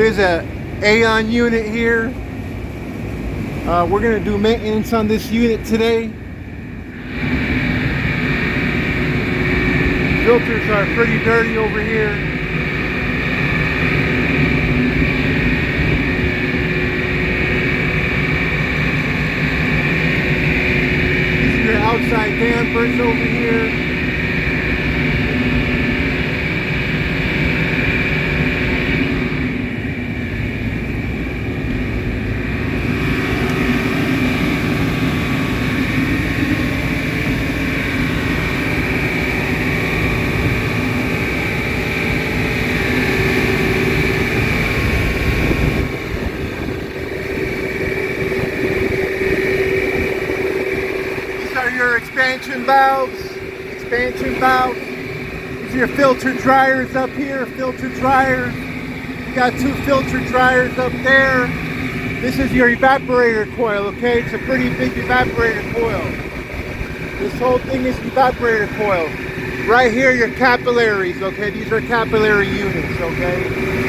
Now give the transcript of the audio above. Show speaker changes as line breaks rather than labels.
is a AAon unit here. We're going to do maintenance on this unit today. Filters are pretty dirty over here. These are your outside dampers over here. Your expansion valves. These are your filter dryers up here. Filter dryers. You got two filter dryers up there. This is your evaporator coil, okay? It's a pretty big evaporator coil. This whole thing is evaporator coil. Right here, your capillaries, okay? These are capillary units, okay?